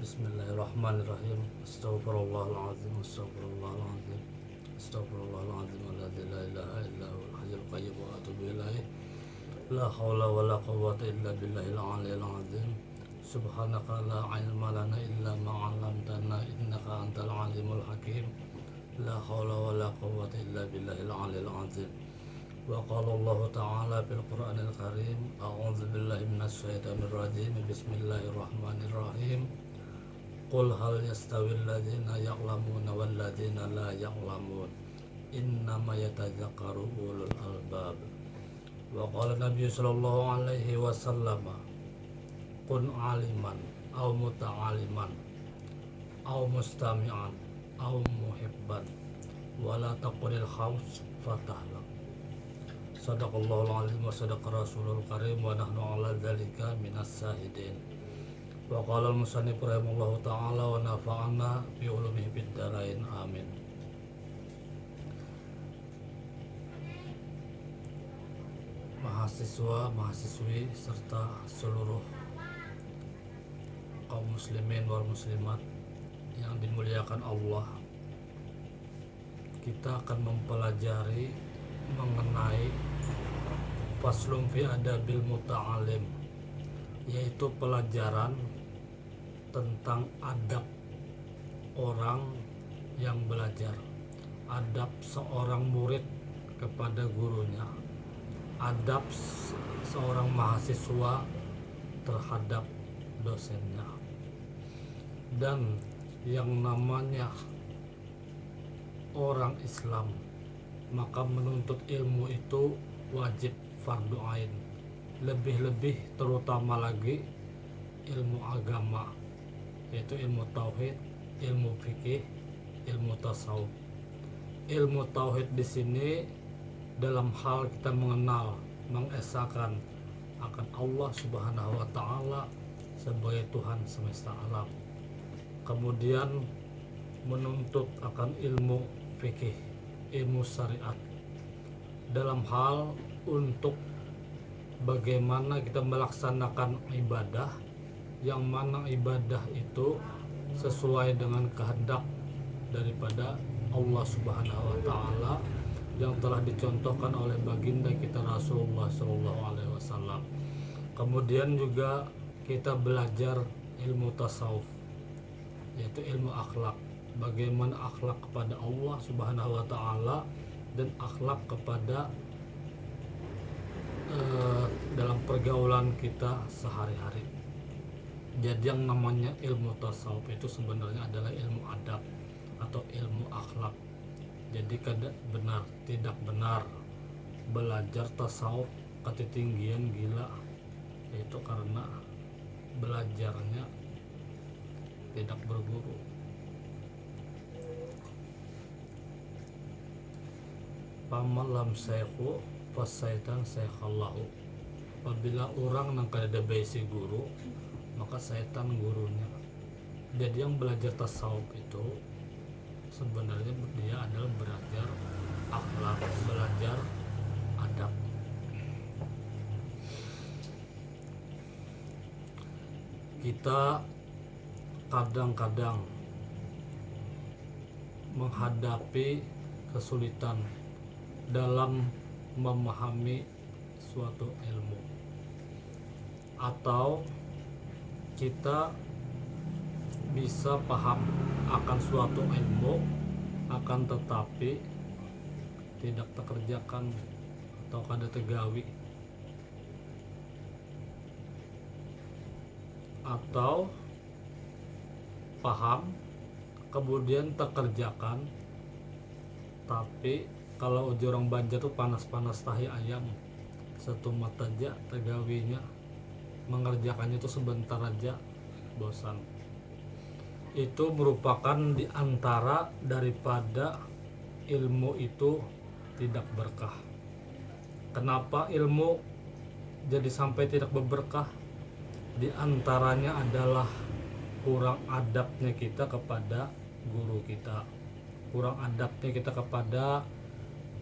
Bismillahirrahmanirrahim. Astaghfirullahaladzim. Astaghfirullahaladzim. Astaghfirullahaladzim. Alladzi la ilaha illa huwal hayyul qayyum wa atubu ilaih. La haula wa la quwwata illa billahil aliyyil azim. Subhanaka la ilma lana illa ma 'allamtana innaka antal alimul hakim. La haula wa la quwwata illa billahil aliyyil azim. Wa qala Allah ta'ala fil Qur'anil Karim, a'udzu billahi minasy syaithanir rajim. Bismillahirrahmanirrahim. Qul hal yastawil ladzina ya'lamuna wal ladzina la ya'lamun innama yatadzakkaru ulul albab. Wa qala Nabi sallallahu alaihi wasallam, kun aliman aw muta'aliman aw mustami'an aw muhibban wa la taqulil khaws fatahla. Sadaqallahul azim wa sadaqa rasulul karim wa nahnu ala dzalika minas syahidin. Wa qala al-musannif rahimahullahu ta'ala wa nafa'ana bi ulumihi fid dharain amin. Mahasiswa, mahasiswi serta seluruh kaum muslimin wal muslimat yang dimuliakan Allah, kita akan mempelajari mengenai faslun fi adabil muta'alim, yaitu pelajaran tentang adab orang yang belajar, adab seorang murid kepada gurunya, adab seorang mahasiswa terhadap dosennya. Dan yang namanya orang Islam, maka menuntut ilmu itu wajib fardu ain, lebih-lebih terutama lagi ilmu agama, yaitu ilmu tauhid, ilmu fikih, ilmu tasawuf. Ilmu tauhid di sini dalam hal kita mengenal, mengesahkan akan Allah Subhanahu wa taala sebagai Tuhan semesta alam. Kemudian menuntut akan ilmu fikih, ilmu syariat dalam hal untuk bagaimana kita melaksanakan ibadah, yang mana ibadah itu sesuai dengan kehendak daripada Allah Subhanahu wa taala yang telah dicontohkan oleh baginda kita Rasulullah sallallahu alaihi wasallam. Kemudian juga kita belajar ilmu tasawuf, yaitu ilmu akhlak, bagaimana akhlak kepada Allah Subhanahu wa taala dan akhlak kepada dalam pergaulan kita sehari-hari. Jadi yang namanya ilmu tasawuf itu sebenarnya adalah ilmu adab atau ilmu akhlak. Jadi tidak benar belajar tasawuf ketinggian gila, yaitu karena belajarnya tidak berguru. Pamalam saykhu fasaitan saykhallahu. Apabila orang nang kada besi guru, maka setan gurunya. Jadi yang belajar tasawuf itu sebenarnya dia adalah belajar akhlak, belajar adab. Kita kadang-kadang menghadapi kesulitan dalam memahami suatu ilmu, atau kita bisa paham akan suatu ilmu akan tetapi tidak terkerjakan atau kada tegawi, atau paham kemudian terkerjakan, tapi kalau orang Banjar tuh panas-panas tahi ayam, satu mata aja tegawinya, mengerjakannya itu sebentar aja bosan. Itu merupakan diantara daripada ilmu itu tidak berkah. Kenapa ilmu jadi sampai tidak berberkah? Di antaranya adalah kurang adabnya kita kepada guru kita, kurang adabnya kita kepada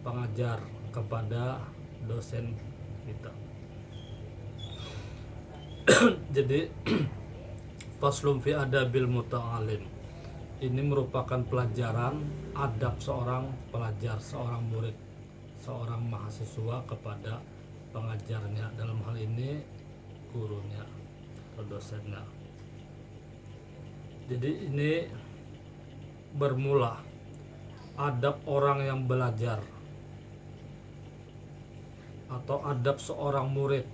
pengajar, kepada dosen kita. Jadi Faslum fi adabil muta'alim. Ini merupakan pelajaran adab seorang pelajar, seorang murid, seorang mahasiswa kepada pengajarnya, dalam hal ini gurunya atau dosennya. Jadi ini bermula adab orang yang belajar atau adab seorang murid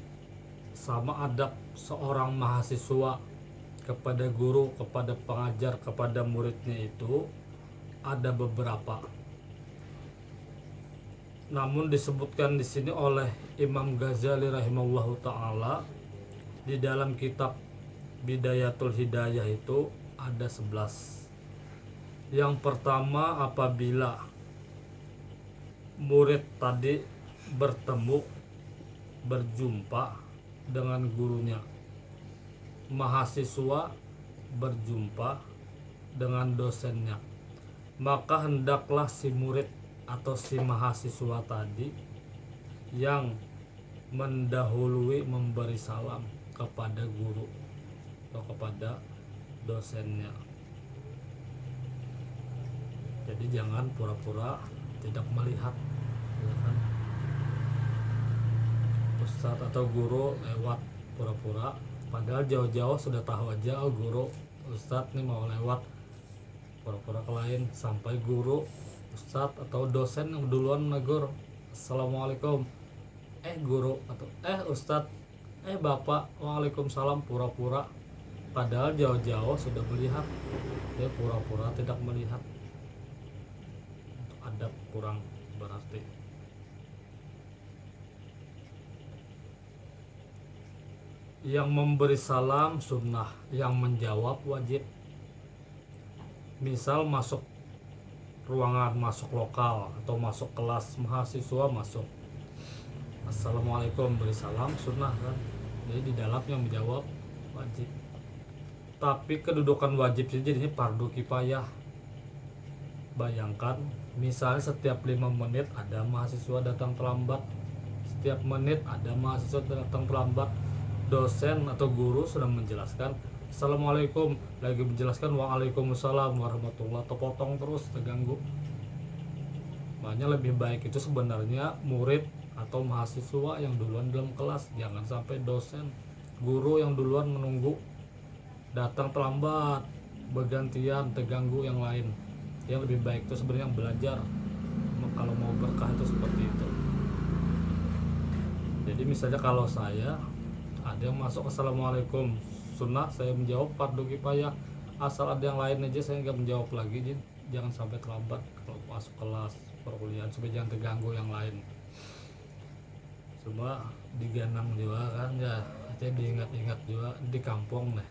sama adab seorang mahasiswa kepada guru, kepada pengajar, kepada muridnya itu ada beberapa. Namun disebutkan di sini oleh Imam Ghazali rahimahullahu taala di dalam kitab Bidayatul Hidayah itu ada 11. Yang pertama, apabila murid tadi berjumpa dengan gurunya, mahasiswa berjumpa dengan dosennya, maka hendaklah si murid atau si mahasiswa tadi yang mendahului memberi salam kepada guru atau kepada dosennya. Jadi jangan pura-pura tidak melihat, ya kan? Ustadz atau guru lewat pura-pura, padahal jauh-jauh sudah tahu aja, oh guru ustadz nih mau lewat, pura-pura ke lain sampai guru ustadz atau dosen yang duluan negur assalamualaikum, guru atau ustadz, bapak, waalaikumsalam, pura-pura, padahal jauh-jauh sudah melihat, dia pura-pura tidak melihat. Adab kurang berarti. Yang memberi salam sunnah, yang menjawab wajib. Misal masuk ruangan, masuk lokal atau masuk kelas mahasiswa, masuk assalamualaikum, beri salam sunnah kan, jadi di dalamnya menjawab wajib. Tapi kedudukan wajib sih jadinya fardu kifayah. Bayangkan misalnya setiap 5 menit ada mahasiswa datang terlambat, setiap menit ada mahasiswa datang terlambat, dosen atau guru sudah menjelaskan assalamualaikum, lagi menjelaskan waalaikumsalam warahmatullah, terpotong terus, terganggu. Makanya lebih baik itu sebenarnya murid atau mahasiswa yang duluan dalam kelas, jangan sampai dosen guru yang duluan menunggu datang terlambat, bergantian terganggu yang lain. Yang lebih baik itu sebenarnya yang belajar, kalau mau berkah itu seperti itu. Jadi misalnya kalau saya ada yang masuk assalamualaikum sunnah, saya menjawab fardu kifayah. Asal ada yang lain aja saya nggak menjawab lagi, jangan sampai terlambat kalau masuk kelas perkuliahan, supaya jangan terganggu yang lain. Cuma diganang juga kan ya, saya diingat-ingat juga di kampung nih,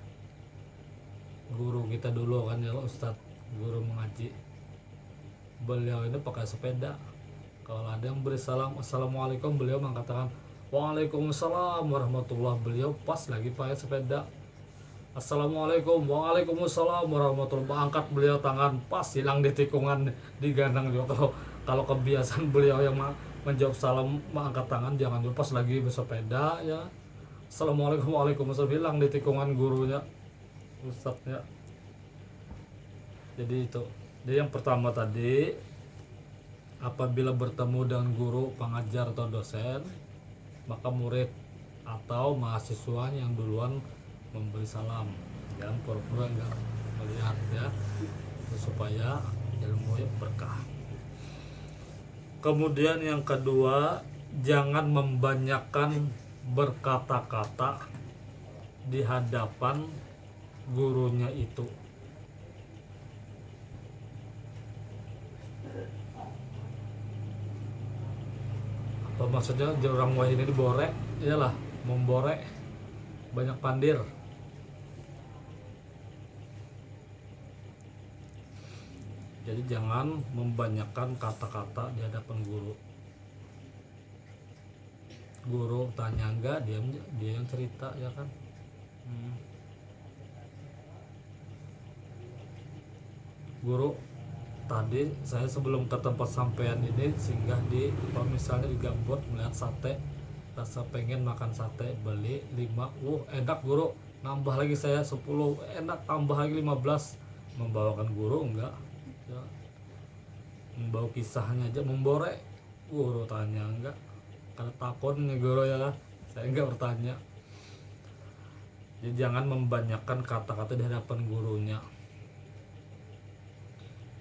guru kita dulu kan ya, ustadz guru mengaji, beliau ini pakai sepeda. Kalau ada yang beri salam assalamualaikum, beliau mengatakan waalaikumsalam warahmatullah, beliau pas lagi pakai sepeda. Assalamualaikum, waalaikumsalam warahmatullah, angkat beliau tangan, pas hilang di tikungan, diganang juga. Kalau kebiasaan beliau yang menjawab salam angkat tangan, jangan lupa pas lagi bersepeda ya assalamualaikum waalaikumsalam, hilang di tikungan gurunya, ustadznya. Jadi itu. Jadi yang pertama tadi, apabila bertemu dengan guru, pengajar atau dosen, maka murid atau mahasiswa yang duluan memberi salam, jangan pura-pura enggak melihat ya, supaya ilmu berkah. Kemudian yang kedua, jangan membanyakan berkata-kata di hadapan gurunya itu. Apa maksudnya orang wah ini diborek? Iyalah, memborek, banyak pandir. Jadi jangan membanyakan kata-kata di hadapan guru. Guru tanya enggak, dia yang cerita ya kan. Guru, tadi saya sebelum ke tempat sampean ini singgah di, misalnya di Gambut, melihat sate, rasa pengen makan sate, beli 5. Enak guru, nambah lagi saya 10, enak tambah lagi 15. Membawakan guru enggak ya, membawa kisahnya aja memborek, guru tanya enggak, karena takut nih guru ya kan, saya enggak bertanya. Jadi jangan membanyakan kata-kata di hadapan gurunya.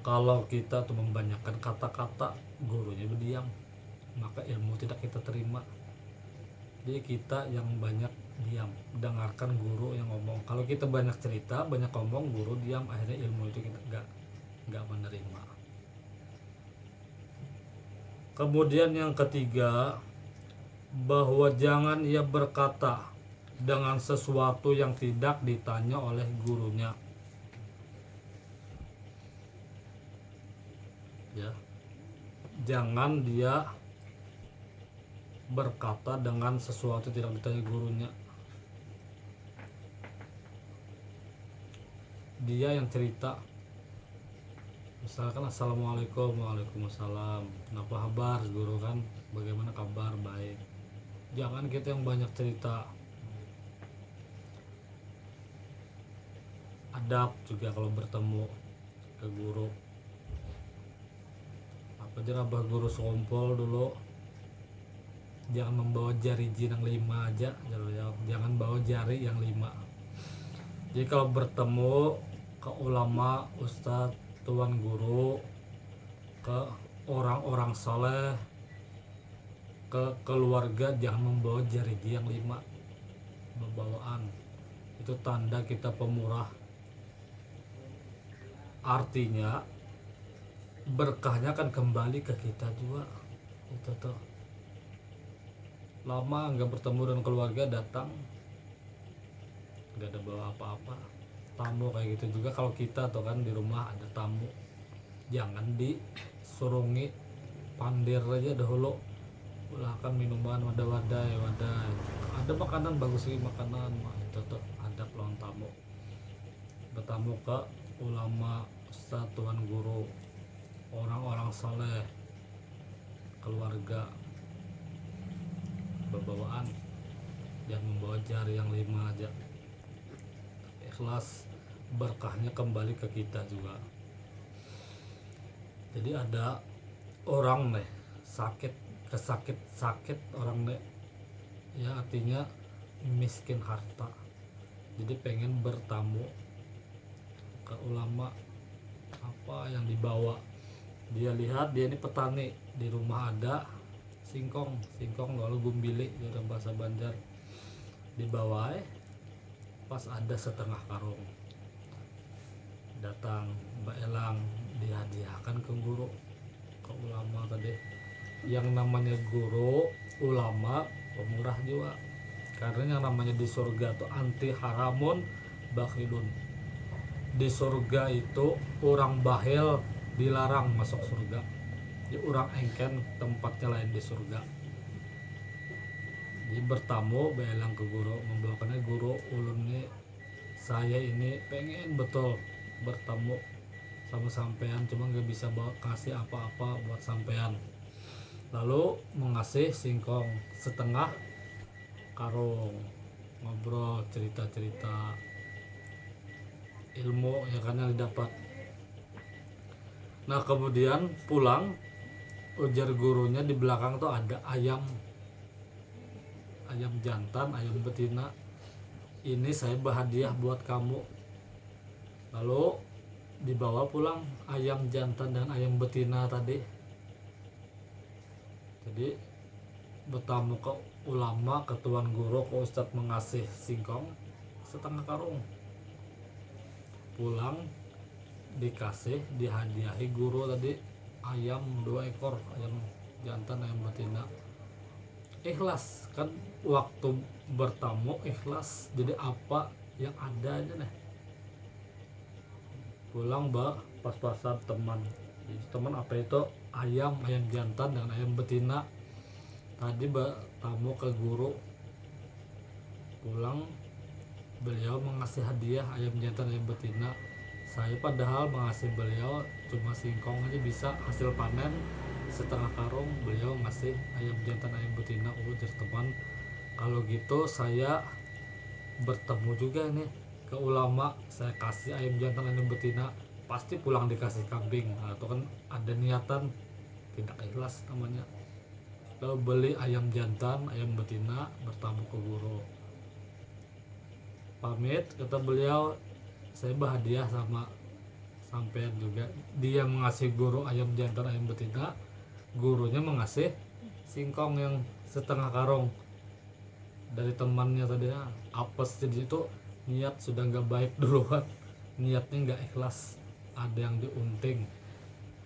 Kalau kita tuh membanyakan kata-kata, gurunya berdiam, maka ilmu tidak kita terima. Jadi kita yang banyak diam, dengarkan guru yang ngomong. Kalau kita banyak cerita, banyak ngomong, guru diam, akhirnya ilmu itu kita nggak menerima. Kemudian yang ketiga, bahwa jangan ia berkata dengan sesuatu yang tidak ditanya oleh gurunya. Ya, jangan dia berkata dengan sesuatu tidak ditanya gurunya. Dia yang cerita, misalkan assalamualaikum, waalaikumsalam, kenapa kabar guru kan, bagaimana kabar, baik. Jangan kita yang banyak cerita. Adab juga kalau bertemu ke guru, apa jerabah guru sekompol dulu, jangan membawa jari yang 5 aja, jangan bawa jari yang 5. Jadi kalau bertemu ke ulama, ustadz, tuan guru, ke orang-orang saleh, ke keluarga, jangan membawa jari yang 5 bawaan. Itu tanda kita pemurah. Artinya berkahnya akan kembali ke kita juga. Itu tuh, lama nggak bertemu dengan keluarga, datang nggak ada bawa apa-apa, tamu kayak gitu juga. Kalau kita tuh kan di rumah ada tamu, jangan disurungi, pandir aja dahulu, ulahkan minuman, wadah, ada makanan bagus sih, makanan itu tuh adab lawan tamu. Bertamu ke ulama, ustadz, tuan guru, orang-orang saleh, keluarga, bawaan, jangan membawa jari yang 5 aja. Ikhlas, berkahnya kembali ke kita juga. Jadi ada orang nih sakit orang nih ya, artinya miskin harta, jadi pengen bertamu ke ulama. Apa yang dibawa, dia lihat dia ini petani, di rumah ada singkong lalu gumbili dalam bahasa Banjar, dibawa pas ada setengah karung, datang Mbak Elang, dihadiahkan ke guru, ke ulama tadi. Yang namanya guru, ulama, pemurah juga, karena yang namanya di surga tuh anti haramun bakhilun. Di surga itu orang bahil dilarang masuk surga. Jadi orang engken tempatnya lain di surga. Jadi bertamu belang ke guru, membawakannya guru, ulun nih saya ini pengen betul bertamu sama sampean, cuma nggak bisa bawa kasih apa-apa buat sampean. Lalu mengasih singkong setengah karung, ngobrol, cerita-cerita ilmu ya kan yang didapat. Nah kemudian pulang, ujar gurunya di belakang tuh ada ayam jantan, ayam betina, ini saya berhadiah buat kamu. Lalu dibawa pulang ayam jantan dan ayam betina tadi. Jadi bertamu ke ulama, ke tuan guru, ke ustadz, mengasih singkong setengah karung. Pulang dikasih, dihadiahi guru tadi ayam 2 ekor, ayam jantan, ayam betina. Ikhlas kan, waktu bertamu ikhlas, jadi apa yang ada aja nih. Pulang pas-pasan teman, apa itu ayam jantan dan ayam betina tadi bertamu ke guru. Pulang beliau mengasih hadiah ayam jantan, ayam betina. Saya padahal mengasih beliau cuma singkong aja bisa, hasil panen setengah karung, beliau ngasih ayam jantan, ayam betina. Ujar teman, kalau gitu saya bertemu juga nih ke ulama, saya kasih ayam jantan ayam betina, pasti pulang dikasih kambing. Nah, itu kan ada niatan tidak ikhlas namanya. Lalu beli ayam jantan ayam betina, bertamu ke guru, pamit kata beliau, saya berhadiah sama sampean juga. Dia mengasih guru ayam jantan ayam betina, gurunya mengasih singkong yang setengah karung dari temannya tadi. Apes jadi itu niat sudah nggak baik duluan, niatnya nggak ikhlas, ada yang diunting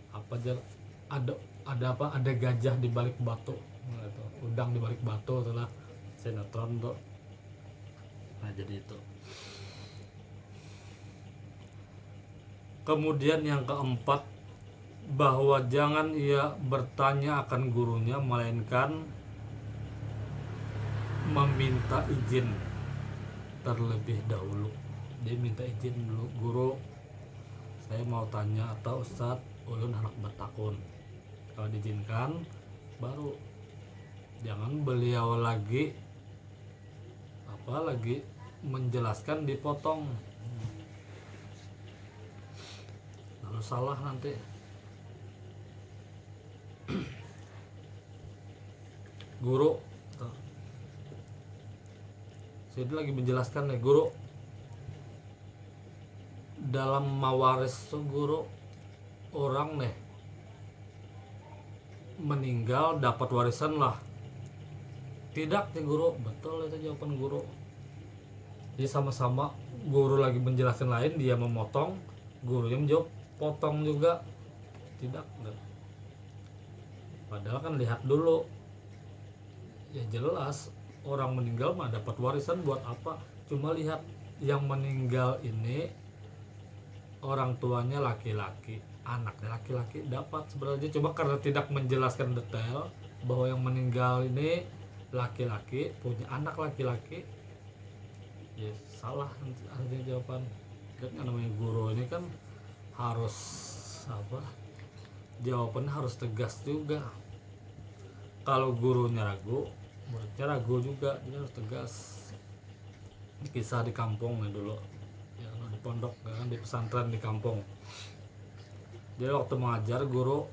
apa aja, ada apa, ada gajah di balik batu, nah, itu udang di balik batu itulah sinetron tuh. Nah jadi itu. Kemudian yang keempat, bahwa jangan ia bertanya akan gurunya, melainkan meminta izin terlebih dahulu. Dia minta izin dulu, guru saya mau tanya, atau Ustadz ulun anak bertakun. Kalau diizinkan baru, jangan beliau lagi menjelaskan dipotong, lalu salah nanti. Guru saya lagi menjelaskan nih, guru dalam mawaris tuh guru, orang nih meninggal dapat warisan lah. Tidak nih guru, betul itu jawaban guru. Jadi sama-sama guru lagi menjelaskan lain, dia memotong, gurunya menjawab potong juga. Tidak. Padahal kan lihat dulu, ya jelas orang meninggal mah dapat warisan buat apa, cuma lihat yang meninggal ini orang tuanya laki-laki, anaknya laki-laki, dapat sebenarnya. Cuma karena tidak menjelaskan detail bahwa yang meninggal ini laki-laki, punya anak laki-laki, ya salah artinya jawaban. Dan namanya guru ini kan harus jawabannya harus tegas juga. Kalau gurunya ragu, muridnya ragu juga, jadi harus tegas. Ini kisah di kampung nih dulu, ya di pondok kan, di pesantren di kampung. Jadi waktu mengajar, guru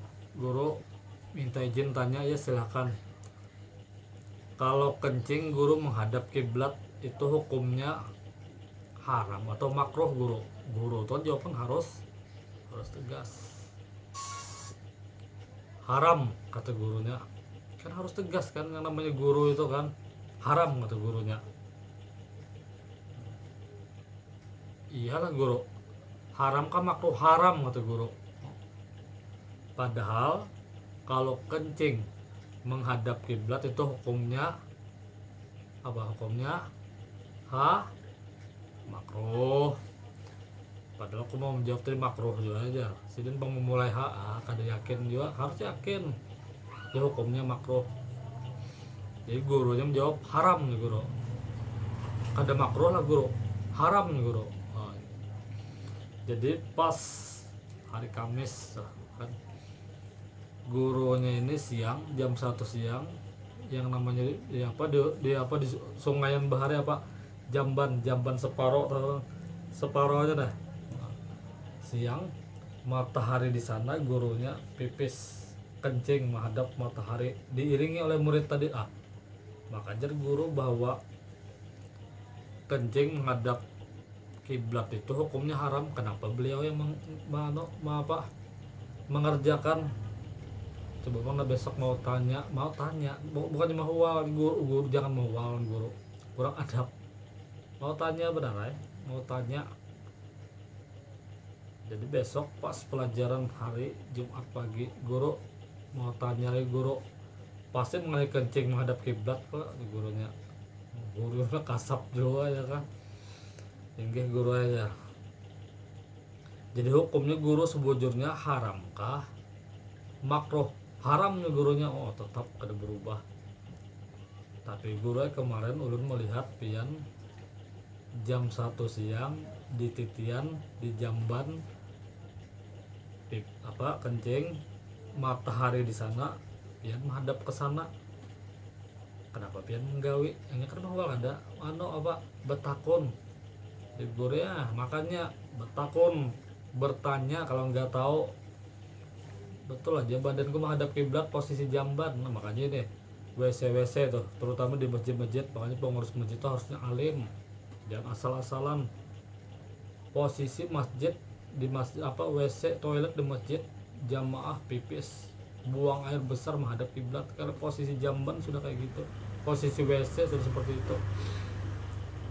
minta izin, tanya, ya silakan. Kalau kencing guru menghadap kiblat itu hukumnya haram atau makruh? Guru tuh jawaban harus tegas. Haram kata gurunya. Kan harus tegas kan, yang namanya guru itu kan. Haram kata gurunya. Iyalah guru, haram kan makruh? Haram kata guru. Padahal kalau kencing menghadap kiblat itu hukumnya apa? Hukumnya makruh. Padahal aku mau menjawab tadi makruh juga aja. Sidin mau memulai kada yakin juga, harus yakin ya hukumnya makruh. Jadi gurunya menjawab haram nih guru. Kada makruh lah guru, haram nih guru. Jadi pas hari Kamis kan, gurunya ini siang, jam 1 siang, yang namanya di Sungayan Bahari apa, jamban separoh aja dah. Siang, matahari di sana, gurunya pipis kencing menghadap matahari, diiringi oleh murid tadi. Maka ajar guru bahwa kencing menghadap kiblat itu hukumnya haram. Kenapa beliau yang mengerjakan? Coba mana besok mau tanya, bukannya mau wal guru, jangan mau wal guru, kurang adab. Mau tanya benar ya, mau tanya. Jadi besok pas pelajaran hari Jumat pagi, guru mau tanya lagi, guru pasti mengenai kencing menghadap kiblat kok. Gurunya kasap juga ya kan, tinggi guru aja. Jadi hukumnya guru sebujurnya haramkah makruh? Haramnya gurunya, tetap ada berubah. Tapi guru kemarin ulun melihat pian jam 1 siang di titian di jamban kencing, matahari di sana, pian menghadap ke sana. kenapa pian menggawi ini kan bawal ada apa betakun libur ya, makanya betakun bertanya kalau nggak tahu. Betul aja badanku menghadap kiblat posisi jamban. Nah, makanya deh WC tuh terutama di masjid-masjid, makanya pengurus masjid tuh harusnya alim, jangan asal-asalan. Posisi masjid di masjid apa WC toilet di masjid jamaah pipis buang air besar menghadap kiblat, karena posisi jamban sudah kayak gitu, posisi WC sudah seperti itu,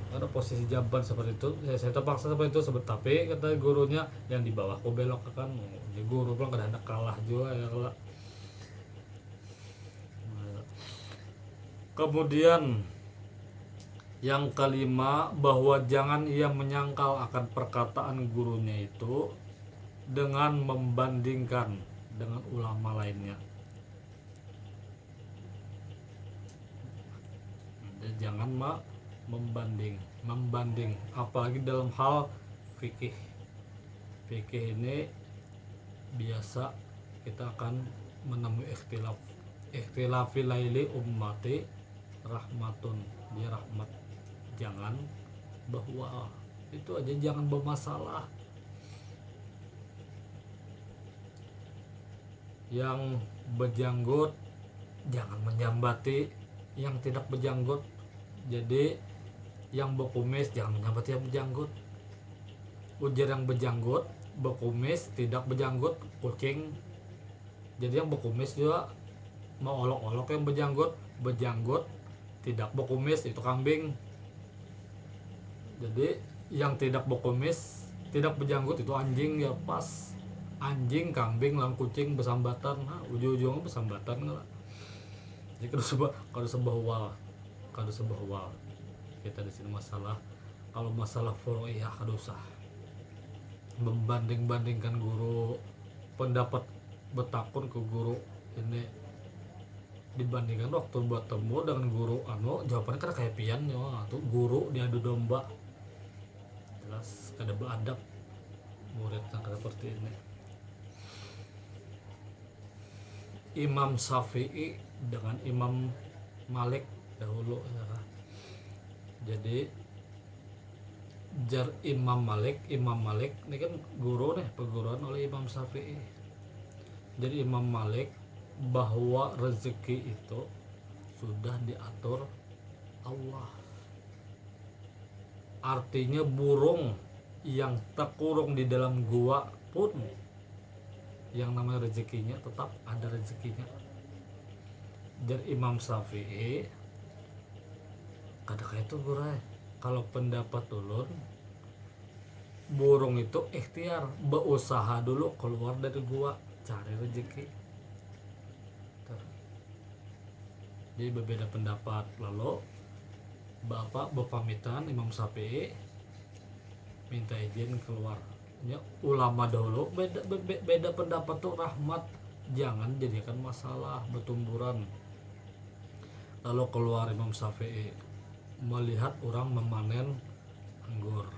karena posisi jamban seperti itu. Saya terpaksa seperti itu tapi kata gurunya yang di bawah kok belok kan, di guru bilang kadang kalah juga ya kalau. Kemudian yang kelima, bahwa jangan ia menyangkal akan perkataan gurunya itu dengan membandingkan dengan ulama lainnya. Jangan membanding apalagi dalam hal fikih. Fikih ini biasa kita akan menemui ikhtilafi laili ummati rahmatun, dia rahmat. Jangan bahwa itu aja, jangan bermasalah. Yang berjanggut jangan menjambati yang tidak berjanggut. Jadi yang berkumis jangan menyambati yang berjanggut. Ujar yang berjanggut, berkumis, tidak berjanggut, kucing. Jadi yang berkumis juga mau olok-olok yang berjanggut, tidak berkumis itu kambing. Jadi yang tidak berkumis, tidak berjanggut itu anjing, ya pas. Anjing, kambing, lang kucing bersambatan, nah, ujung-ujungnya bersambatan lah. Jadi kalau sebuah wal kita di sini masalah, kalau masalah furu'iyah kada usah membanding-bandingkan guru, pendapat betakun ke guru ini dibandingkan waktu buat temu dengan guru jawabannya kada kayak pian ya, tuh guru diadu domba, jelas kada beradab murid yang seperti ini. Imam Syafi'i dengan Imam Malik dahulu ya. Jadi jar Imam Malik ini kan guru nih, perguruan oleh Imam Syafi'i. Jadi Imam Malik bahwa rezeki itu sudah diatur Allah. Artinya burung yang terkurung di dalam gua pun yang namanya rezekinya tetap ada rezekinya. Jadi Imam Syafi'i kadang itu gurai, kalau pendapat ulun burung itu ikhtiar, berusaha dulu keluar dari gua cari rezeki. Jadi berbeda pendapat. Lalu bapak berpamitan, Imam Syafi'i minta izin keluar. Ya, ulama dahulu beda pendapat tuh rahmat, jangan jadikan masalah bertumburan. Lalu keluar Imam Syafi'i melihat orang memanen anggur.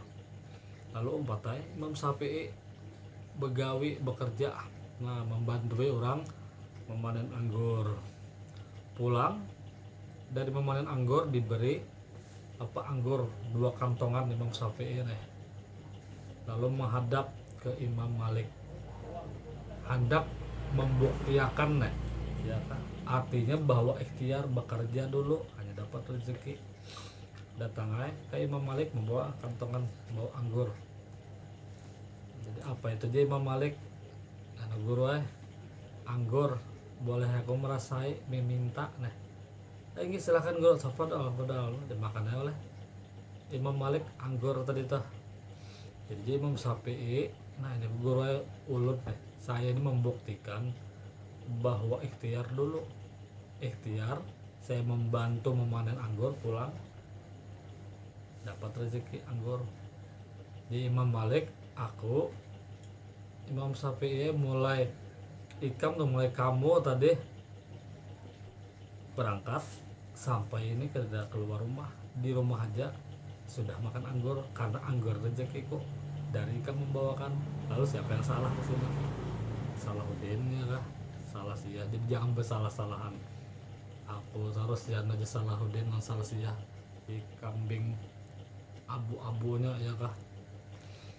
Lalu umpatai Imam Syafi'i begawi bekerja, nah membantu orang memanen anggur. Pulang dari memanen anggur diberi anggur 2 kantongan Imam Syafi'i nih. Lalu menghadap ke Imam Malik, hendak membuktikan nih, ya kan? Artinya bahwa ikhtiar bekerja dulu hanya dapat rezeki. Datang ke Imam Malik membawa kantongan, membawa anggur. Jadi apa itu dia Imam Malik? Anak guru anggur, boleh aku merasai meminta nah. Ini silakan guru, padahal dimakan oleh Imam Malik anggur tadi tuh. Jadi Imam Syafi'i, nah ini guru ulun saya ini membuktikan bahwa ikhtiar dulu. Ikhtiar, saya membantu memanen anggur, pulang dapat rezeki anggur. Di Imam Malik, aku Imam Syafi'i mulai mulai kamu tadi berangkat sampai ini tidak keluar rumah, di rumah aja sudah makan anggur, karena anggur rezekiku dari ikan membawakan. Lalu siapa yang salah di sini? Salahuddin ya kah? Salah sih ya. Jadi jangan bersalah-salahan. aku terus ya Naja Salahuddin Mansal sih ya, si kambing abu-abunya ya kah